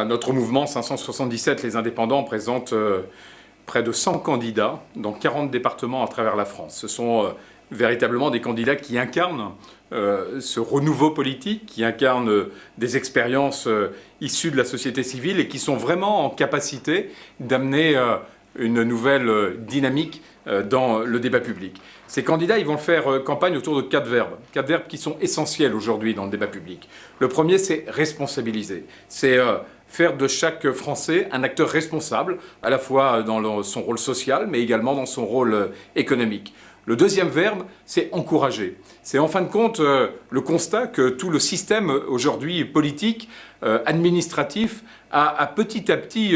Notre mouvement 577, les indépendants, présente près de 100 candidats dans 40 départements à travers la France. Ce sont véritablement des candidats qui incarnent ce renouveau politique, qui incarnent des expériences issues de la société civile et qui sont vraiment en capacité d'amener une nouvelle dynamique dans le débat public. Ces candidats, ils vont faire campagne autour de 4 verbes qui sont essentiels aujourd'hui dans le débat public. Le premier, c'est responsabiliser. C'est faire de chaque Français un acteur responsable, à la fois dans son rôle social, mais également dans son rôle économique. Le deuxième verbe, c'est encourager. C'est en fin de compte le constat que tout le système aujourd'hui politique, administratif, a petit à petit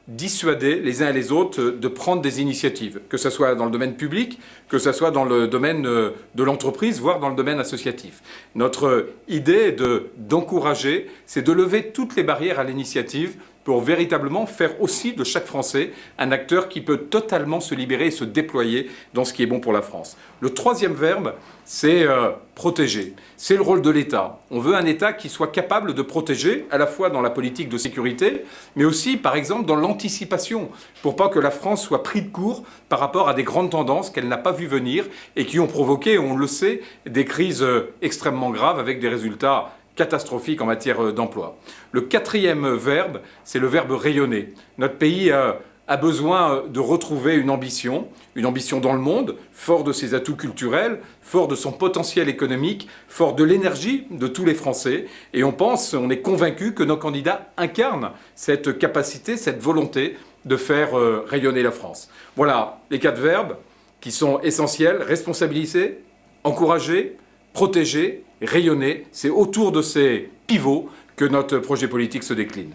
dissuader les uns et les autres de prendre des initiatives, que ce soit dans le domaine public, que ce soit dans le domaine de l'entreprise, voire dans le domaine associatif. Notre idée d'encourager, c'est de lever toutes les barrières à l'initiative pour véritablement faire aussi de chaque Français un acteur qui peut totalement se libérer et se déployer dans ce qui est bon pour la France. Le troisième verbe, c'est protéger. C'est le rôle de l'État. On veut un État qui soit capable de protéger, à la fois dans la politique de sécurité, mais aussi, par exemple, dans l'anticipation, pour pas que la France soit prise de court par rapport à des grandes tendances qu'elle n'a pas vues venir et qui ont provoqué, on le sait, des crises extrêmement graves avec des résultats catastrophique en matière d'emploi. Le quatrième verbe, c'est le verbe rayonner. Notre pays a besoin de retrouver une ambition dans le monde, fort de ses atouts culturels, fort de son potentiel économique, fort de l'énergie de tous les Français. Et on est convaincu que nos candidats incarnent cette capacité, cette volonté de faire rayonner la France. Voilà les 4 verbes qui sont essentiels: responsabiliser, encourager, protéger, rayonner. C'est autour de ces pivots que notre projet politique se décline.